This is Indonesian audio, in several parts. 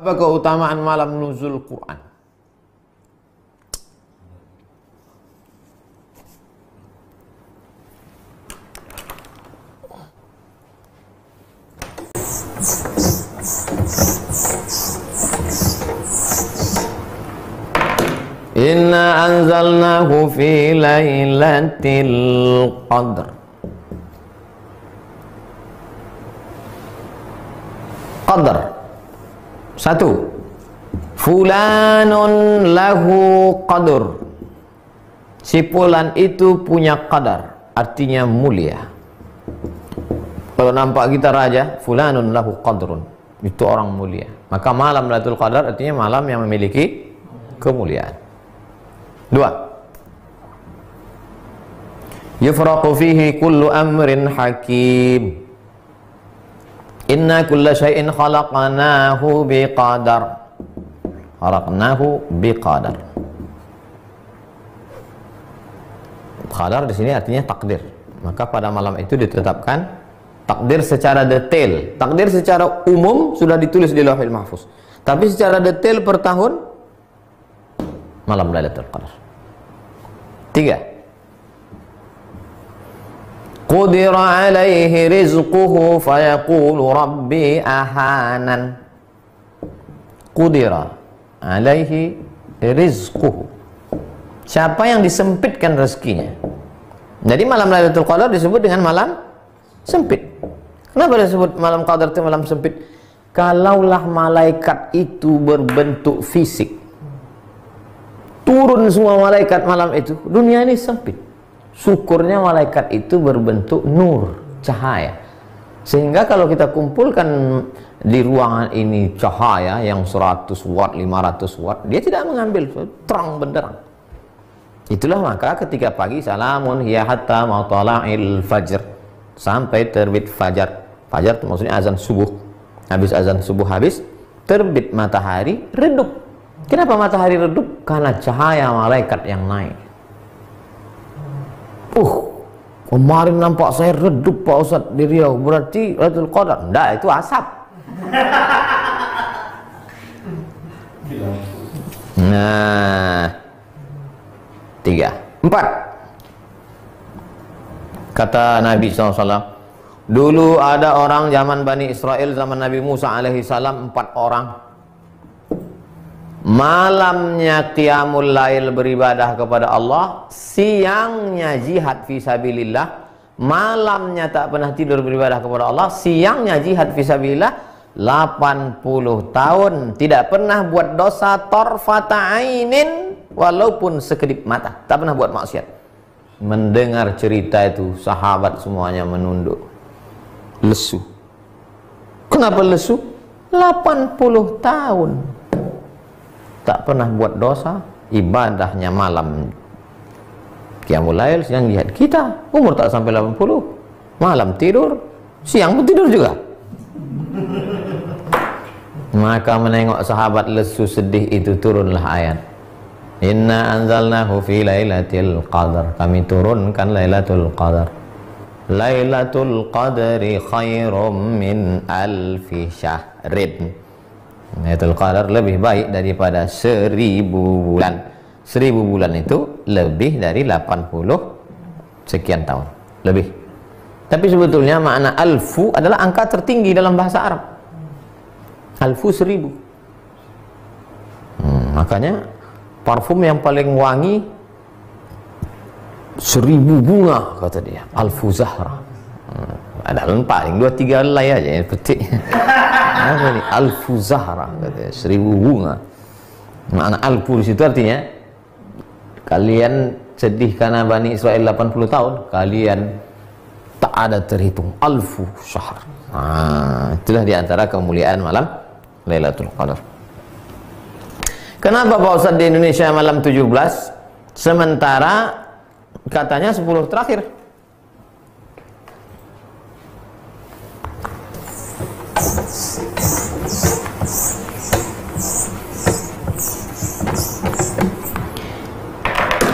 Apa keutamaan malam nuzul Quran? Inna anzalnahu fi lailatul qadr. Qadr. Satu, fulanun lahu qadr. Si fulan itu punya qadar, artinya mulia. Kalau nampak kita raja, fulanun lahu qadrun, itu orang mulia. Maka malam Lailatul Qadar artinya malam yang memiliki kemuliaan. Dua, yufraqu fihi kullu amrin hakim. Inna kulla syai'in khalaqnahu biqadar. Khalaqnahu biqadar. Qadar di sini artinya takdir. Maka pada malam itu ditetapkan takdir secara detail. Takdir secara umum sudah ditulis di Lauhul Mahfuz. Tapi secara detail per tahun malam Lailatul Qadar. Tiga, qudira alaihi rizquhu fayaqulu rabbi ahanan. Qudira alaihi rizquhu, siapa yang disempitkan rezekinya. Jadi malam Lailatul Qadar disebut dengan malam sempit. Kenapa disebut malam Qadar itu malam sempit? Kalaulah malaikat itu berbentuk fisik, turun semua malaikat malam itu, dunia ini sempit. Syukurnya malaikat itu berbentuk nur, cahaya. Sehingga kalau kita kumpulkan di ruangan ini cahaya yang 100 watt, 500 watt, dia tidak mengambil, terang benderang. Itulah maka ketika pagi, salamun hiya hatta matla'il fajr, sampai terbit fajar. Fajar itu maksudnya azan subuh. Habis azan subuh habis, terbit matahari, redup. Kenapa matahari redup? Karena cahaya malaikat yang naik. Kemarin nampak saya redup Pak Ustadz di Riau, berarti Lailatul Qadar. Enggak, itu asap. Nah, 3, 4. Kata Nabi SAW, dulu ada orang zaman Bani Israel, zaman Nabi Musa alaihissalam, 4 orang. Malamnya qiyamul lail beribadah kepada Allah, siangnya jihad fisabilillah. Malamnya tak pernah tidur beribadah kepada Allah, siangnya jihad fisabilillah. 80 tahun tidak pernah buat dosa tarfata ainin, walaupun sekedip mata, tak pernah buat maksiat. Mendengar cerita itu, sahabat semuanya menunduk, lesu. Kenapa lesu? 80 tahun tak pernah buat dosa, ibadahnya malam qiyamul lail, siang jihad. Kita umur tak sampai 80, malam tidur, siang pun tidur juga. Maka menengok sahabat lesu sedih itu, turunlah ayat, inna anzalnahu fi lailatul qadar, kami turunkan Lailatul Qadar. Lailatul Qadri khairum min alfi syahrin. Lailatul Qadar lebih baik daripada 1000 bulan. 1000 bulan itu lebih dari 80 sekian tahun lebih. Tapi sebetulnya makna alfu adalah angka tertinggi dalam bahasa Arab. Alfu 1000. Makanya parfum yang paling wangi 1000 bunga kata dia, alfu zahra. Ada paling 2-3 helai aja yang petik. Apa ini? Alfu zahra katanya, 1000 bunga. Makna alfu di situ artinya kalian sedih karena Bani Israel 80 tahun, kalian tak ada terhitung alfu syahr. Itulah diantara kemuliaan malam Lailatul Qadar. Kenapa Pak Ustadz di Indonesia malam 17 sementara katanya 10 terakhir?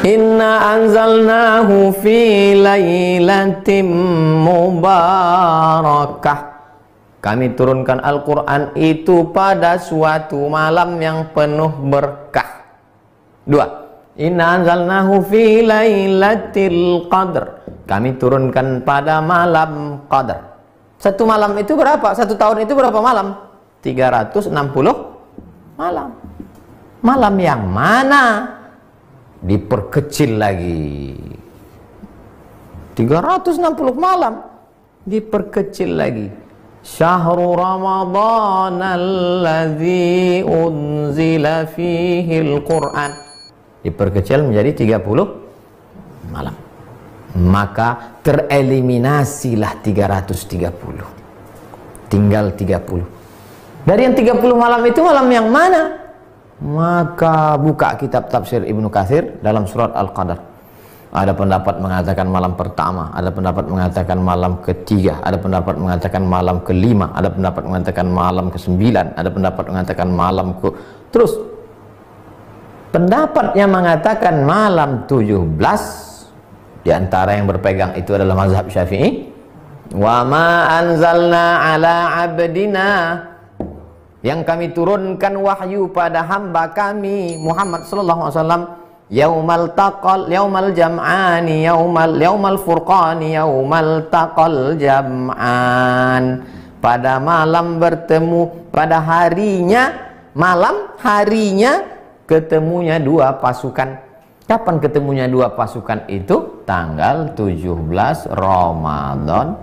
Inna anzalnahu fi lailatin mubarakah. Kami turunkan Al-Quran itu pada suatu malam yang penuh berkah. 2. Inna anzalnahu fi lailatul qadr. Kami turunkan pada malam qadar. Satu malam itu berapa? Satu tahun itu berapa malam? 360 malam. Malam yang mana? Diperkecil lagi. 360 malam diperkecil lagi. Syahrul Ramadan alladzi unzila fihi al-Quran diperkecil menjadi 30 malam. Maka tereliminasilah 330. Tinggal 30. Dari yang 30 malam itu malam yang mana? Maka buka kitab tafsir Ibnu Katsir dalam surat Al-Qadar. Ada pendapat mengatakan malam pertama, ada pendapat mengatakan malam ketiga, ada pendapat mengatakan malam kelima, ada pendapat mengatakan malam ke-9, ada pendapat mengatakan malam ke... Terus pendapatnya mengatakan malam 17. Di antara yang berpegang itu adalah mazhab Syafi'i. Wa ma anzalna ala abdina, yang kami turunkan wahyu pada hamba kami Muhammad sallallahu alaihi wasallam, yaumal jam'ani yaumal furqani yaumal taqal jam'an, pada malam bertemu, pada harinya, malam harinya ketemunya dua pasukan. Kapan ketemunya dua pasukan itu? Tanggal 17 Ramadan.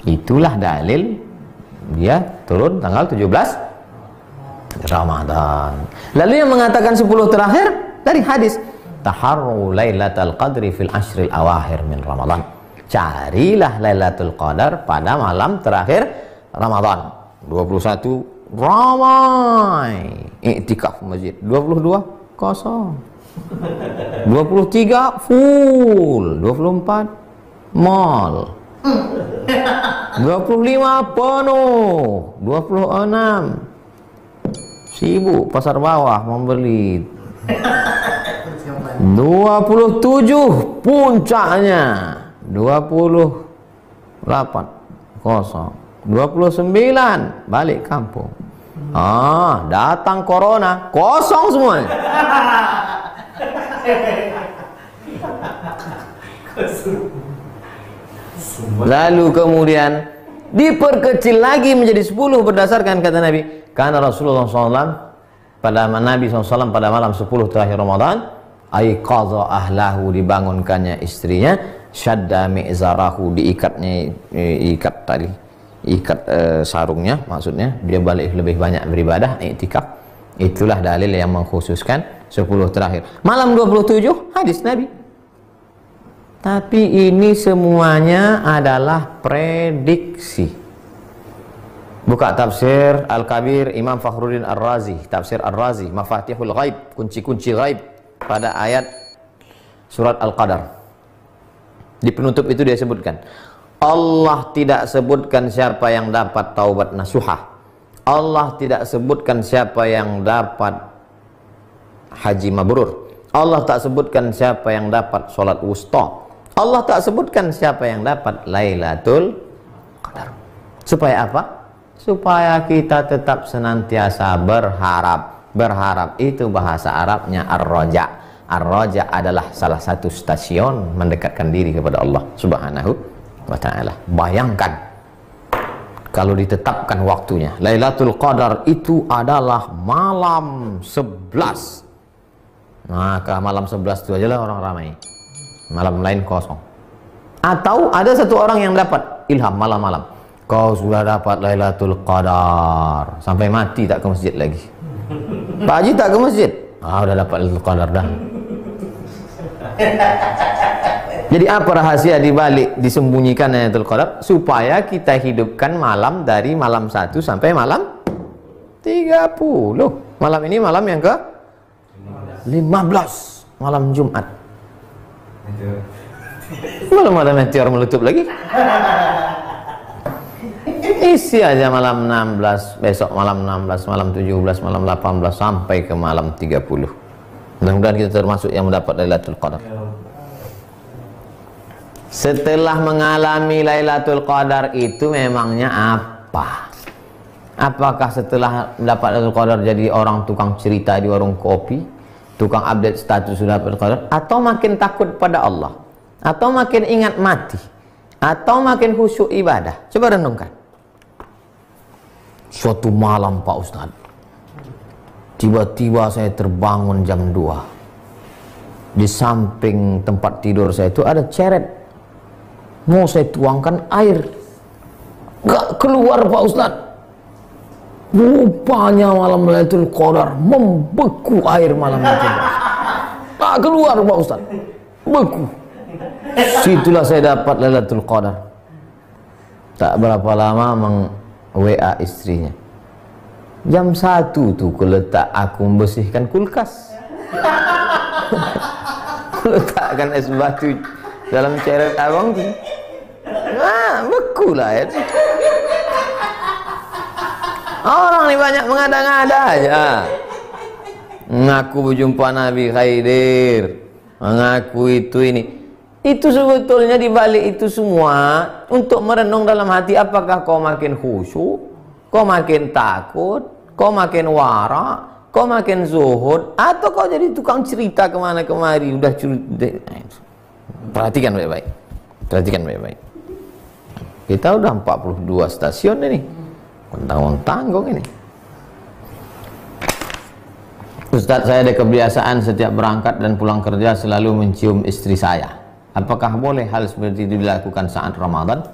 Itulah dalil dia turun tanggal 17 Ramadan. Lalu yang mengatakan 10 terakhir dari hadis, taharru lailatul qadri fil ashril awakhir min Ramadan. Carilah Lailatul Qadar pada malam terakhir Ramadan. 21 ramai iktikaf masjid, 22 kosong, 23 full, 24 mall, 25 penuh, 26 sibuk pasar bawah membeli, 27 puncaknya, 28 kosong, 29 balik kampung. Datang corona, kosong semuanya. Lalu kemudian diperkecil lagi menjadi 10 berdasarkan kata Nabi. Karena Rasulullah SAW pada Nabi SAW pada malam 10 terakhir Ramadan, aiqadha ahlahu, dibangunkannya istrinya, syadda mi'zarahu, diikatnya ikat sarungnya, maksudnya dia balik lebih banyak beribadah, iktikaf. Itulah dalil yang mengkhususkan 10 terakhir. Malam 27 hadis Nabi. Tapi ini semuanya adalah prediksi. Buka tafsir Al-Kabir Imam Fakhruddin Ar-Razi, tafsir Ar-Razi, Mafatihul Ghaib, kunci-kunci ghaib, pada ayat surat Al-Qadar. Di penutup itu dia sebutkan, Allah tidak sebutkan siapa yang dapat taubat nasuhah. Allah tidak sebutkan siapa yang dapat haji mabrur. Allah tak sebutkan siapa yang dapat sholat wusta. Allah tak sebutkan siapa yang dapat Lailatul Qadar. Supaya apa? Supaya kita tetap senantiasa berharap. Berharap itu bahasa Arabnya ar-raja. Ar-raja adalah salah satu stasiun mendekatkan diri kepada Allah Subhanahu wa ta'ala. Bayangkan kalau ditetapkan waktunya, Lailatul Qadar itu adalah malam 11. Maka malam 11 itu aja lah orang ramai, malam lain kosong. Atau ada satu orang yang dapat ilham malam-malam, kau sudah dapat Lailatul Qadar, sampai mati tak ke masjid lagi. Pak Haji tak ke masjid, udah dapat Lailatul Qadar dah. Jadi apa rahasia dibalik disembunyikan Lailatul Qadar? Supaya kita hidupkan malam dari malam 1 sampai malam 30. Malam ini malam yang ke 15, malam Jumat. Belum ada meteor meletup lagi. Isi aja malam 16, besok malam 16, malam 17, malam 18 sampai ke malam 30. Mudah-mudahan kita termasuk yang mendapat Lailatul Qadar. Setelah mengalami Lailatul Qadar itu memangnya apa? Apakah setelah dapat Lailatul Qadar jadi orang tukang cerita di warung kopi, tukang update status sudah dapat Qadar, atau makin takut pada Allah, atau makin ingat mati, atau makin khusyuk ibadah? Coba renungkan. Suatu malam Pak Ustadz, tiba-tiba saya terbangun jam 2. Di samping tempat tidur saya itu ada ceret. Mau saya tuangkan air, gak keluar Pak Ustadz. Rupanya malam Lailatul Qadar membeku air malam itu. Tak keluar Pak Ustaz, beku. Situlah saya dapat Lailatul Qadar. Tak berapa lama meng-WA istrinya. Jam 1 tuh aku membersihkan kulkas. Letakkan es batu dalam ceret abang tuh. Nah, beku lah ya. Orang ini banyak mengada-ngada aja. Mengaku berjumpa Nabi Khidir, mengaku itu ini. Itu sebetulnya dibalik itu semua untuk merenung dalam hati, apakah kau makin khusyuk, kau makin takut, kau makin wara, kau makin zuhud, atau kau jadi tukang cerita kemana kemari. Udah perhatikan baik-baik. Perhatikan baik-baik. Kita udah 42 stasiun ini. Tanggung ini. Ustadz, saya ada kebiasaan setiap berangkat dan pulang kerja selalu mencium istri saya. Apakah boleh hal seperti itu dilakukan saat Ramadan?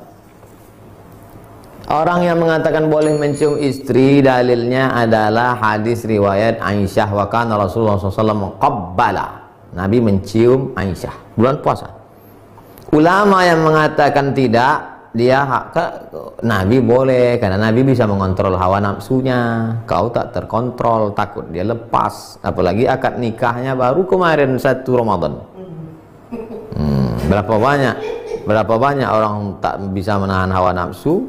Orang yang mengatakan boleh mencium istri, dalilnya adalah hadis riwayat Aisyah, wa kana Rasulullah SAW qabbala. Nabi mencium Aisyah bulan puasa. Ulama yang mengatakan tidak, Nabi boleh, karena Nabi bisa mengontrol hawa nafsunya. Kau tak terkontrol, takut dia lepas. Apalagi akad nikahnya baru kemarin 1 Ramadan. Berapa banyak orang tak bisa menahan hawa nafsu,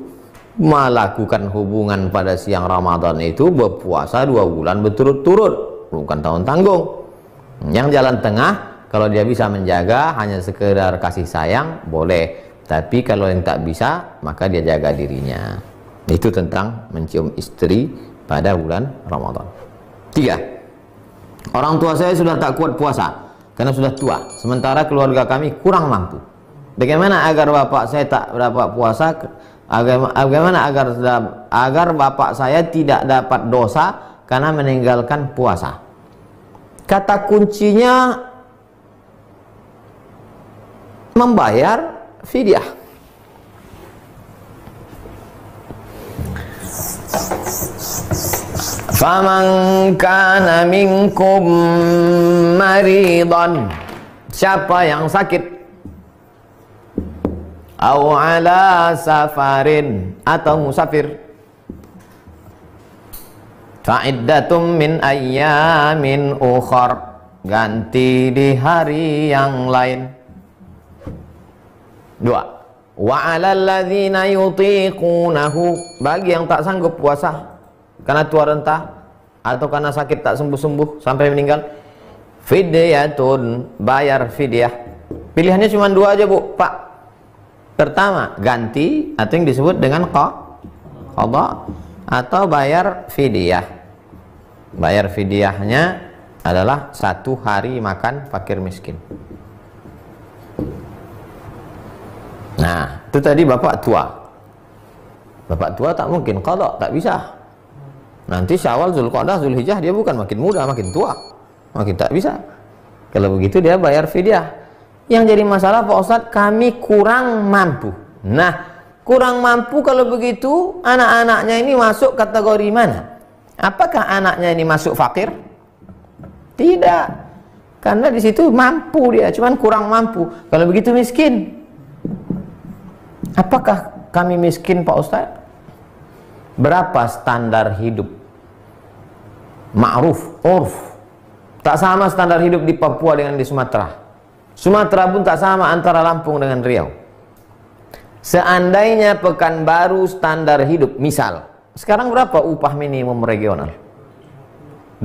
melakukan hubungan pada siang Ramadan itu, berpuasa 2 bulan berturut-turut, bukan tahun tanggung. Yang jalan tengah, kalau dia bisa menjaga hanya sekedar kasih sayang, boleh. Tapi kalau yang tak bisa, maka dia jaga dirinya. Itu tentang mencium istri pada bulan Ramadan. 3. Orang tua saya sudah tak kuat puasa karena sudah tua, sementara keluarga kami kurang mampu. Bagaimana agar bapak saya tak dapat puasa? Bagaimana agar bapak saya tidak dapat dosa karena meninggalkan puasa? Kata kuncinya membayar fidyah. Faman kana minkum maridan, siapa yang sakit, au ala safarin, atau musafir, fa'iddatum min ayyamin ukhar, ganti di hari yang lain. 2. Wa 'alal ladzina yutiqunahu, bagi yang tak sanggup puasa karena tua renta atau karena sakit tak sembuh-sembuh sampai meninggal, fidyatun, bayar fidyah. Pilihannya cuma 2 aja Bu, Pak. Pertama, ganti atau yang disebut dengan qadha, atau bayar fidyah. Bayar fidyahnya adalah 1 hari makan fakir miskin. Nah, itu tadi bapak tua. Bapak tua tak mungkin qadha, tak bisa. Nanti Syawal, Zulqa'dah, Zulhijjah dia bukan makin muda, makin tua. Makin tak bisa. Kalau begitu dia bayar fidyah. Yang jadi masalah Pak Ustadz, kami kurang mampu. Nah, kurang mampu kalau begitu, anak-anaknya ini masuk kategori mana? Apakah anaknya ini masuk fakir? Tidak. Karena di situ mampu dia, cuman kurang mampu. Kalau begitu miskin. Apakah kami miskin Pak Ustadz? Berapa standar hidup ma'ruf, urf? Tak sama standar hidup di Papua dengan di Sumatera. Sumatera pun tak sama antara Lampung dengan Riau. Seandainya Pekanbaru standar hidup, misal, sekarang berapa upah minimum regional?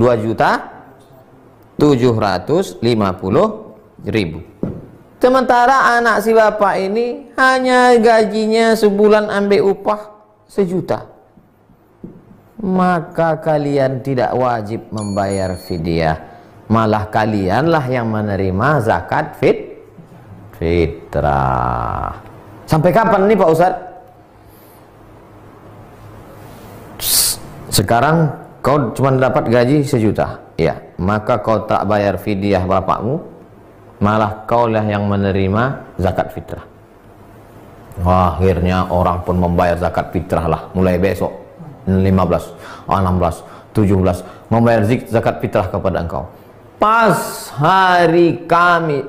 2.750.000. Sementara anak si bapak ini hanya gajinya sebulan ambil upah 1 juta. maka kalian tidak wajib membayar fidyah, malah kalianlah yang menerima zakat fitrah. Sampai kapan nih Pak Ustadz? Sekarang kau cuma dapat gaji 1 juta, ya, maka kau tak bayar fidyah bapakmu, malah kaulah yang menerima zakat fitrah. Akhirnya orang pun membayar zakat fitrah lah, mulai besok 15, 16, 17 membayar zakat fitrah kepada engkau. Pas hari Kamis,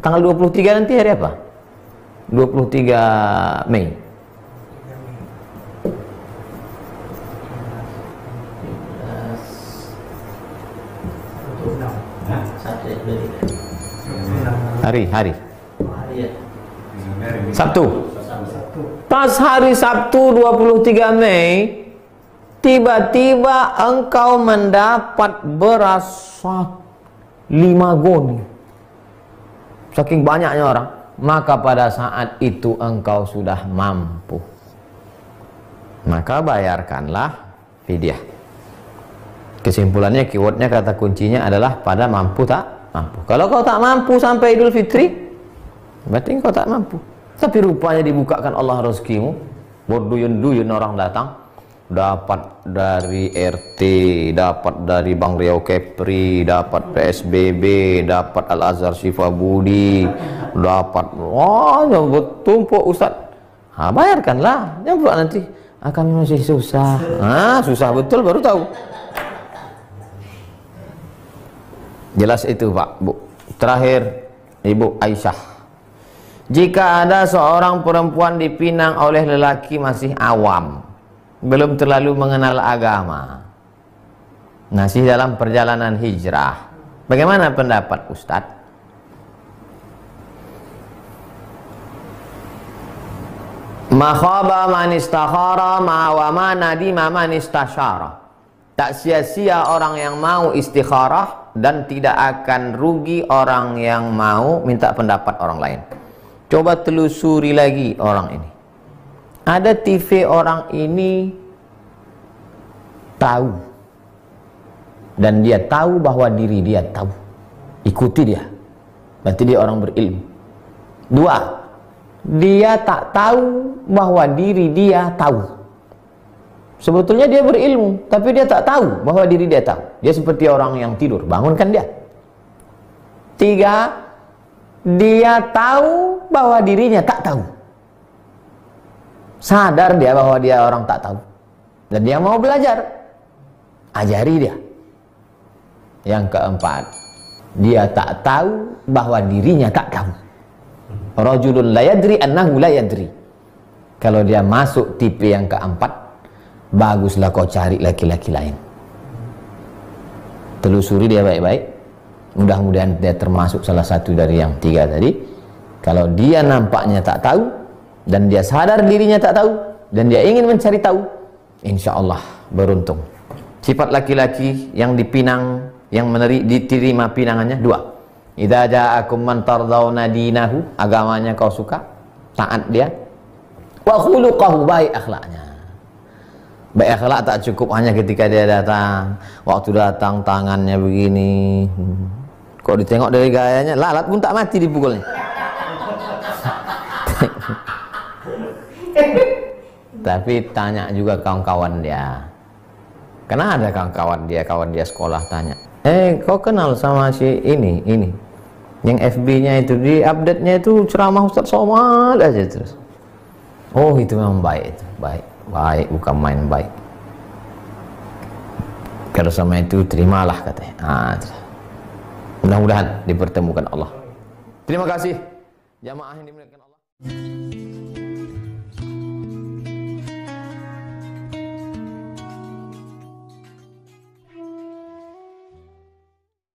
tanggal 23 nanti hari apa? 23 Mei. Hari Sabtu. Pas hari Sabtu 23 Mei, tiba-tiba engkau mendapat beras 5 gon. Saking banyaknya orang, maka pada saat itu engkau sudah mampu, maka bayarkanlah fidyah. Kesimpulannya, keywordnya, kata kuncinya adalah pada mampu tak mampu. Kalau kau tak mampu sampai Idul Fitri, berarti kau tak mampu. Tapi rupanya dibukakan Allah rezekimu, berduyun-duyun orang datang, dapat dari RT, dapat dari Bang Riau Kepri, dapat PSBB, dapat Al-Azhar Syifa Budi, dapat, wah, bertumpuk Ustaz. Bayarkanlah, jangan pula nanti kami masih susah. Susah betul baru tahu. Jelas itu Pak, Bu. Terakhir, Ibu Aisyah, jika ada seorang perempuan dipinang oleh lelaki masih awam, belum terlalu mengenal agama, masih dalam perjalanan hijrah, bagaimana pendapat Ustadz? Ma khaba man istakhara wa ma nadima man istasyara. Tak sia-sia orang yang mau istikharah, dan tidak akan rugi orang yang mau minta pendapat orang lain. Coba telusuri lagi orang ini. Ada TV orang ini tahu, dan dia tahu bahwa diri dia tahu. Ikuti dia, berarti dia orang berilmu. 2, dia tak tahu bahwa diri dia tahu. Sebetulnya dia berilmu, tapi dia tak tahu bahwa diri dia tahu. Dia seperti orang yang tidur, bangunkan dia. 3, dia tahu bahwa dirinya tak tahu. Sadar dia bahwa dia orang tak tahu, dan dia mau belajar. Ajari dia. Yang 4, dia tak tahu bahwa dirinya tak tahu. Rajulun la yadri annahu la yadri. Kalau dia masuk tipe yang 4, baguslah kau cari laki-laki lain. Telusuri dia baik-baik. Mudah-mudahan dia termasuk salah satu dari yang 3 tadi. Kalau dia nampaknya tak tahu, dan dia sadar dirinya tak tahu, dan dia ingin mencari tahu, insya Allah beruntung. Sifat laki-laki yang dipinang, yang diterima pinangannya 2. Idza ja'akum man tardawna dinahu, agamanya kau suka, taat dia, wa khuluquhu, baik akhlaknya. Baik akhlak tak cukup hanya ketika dia datang. Waktu datang tangannya begini, kok ditengok dari gayanya, lalat pun tak mati dipukulnya. Tapi tanya juga kawan-kawan dia. Karena ada kawan dia sekolah tanya, kau kenal sama si ini? Yang FB-nya itu, di update-nya itu ceramah Ustaz Somad aja terus. Oh, itu memang baik itu, baik, bukan main baik. Kalau sama itu terimalah katanya. Mudah-mudahan dipertemukan Allah. Terima kasih jamaah yang dimuliakan Allah.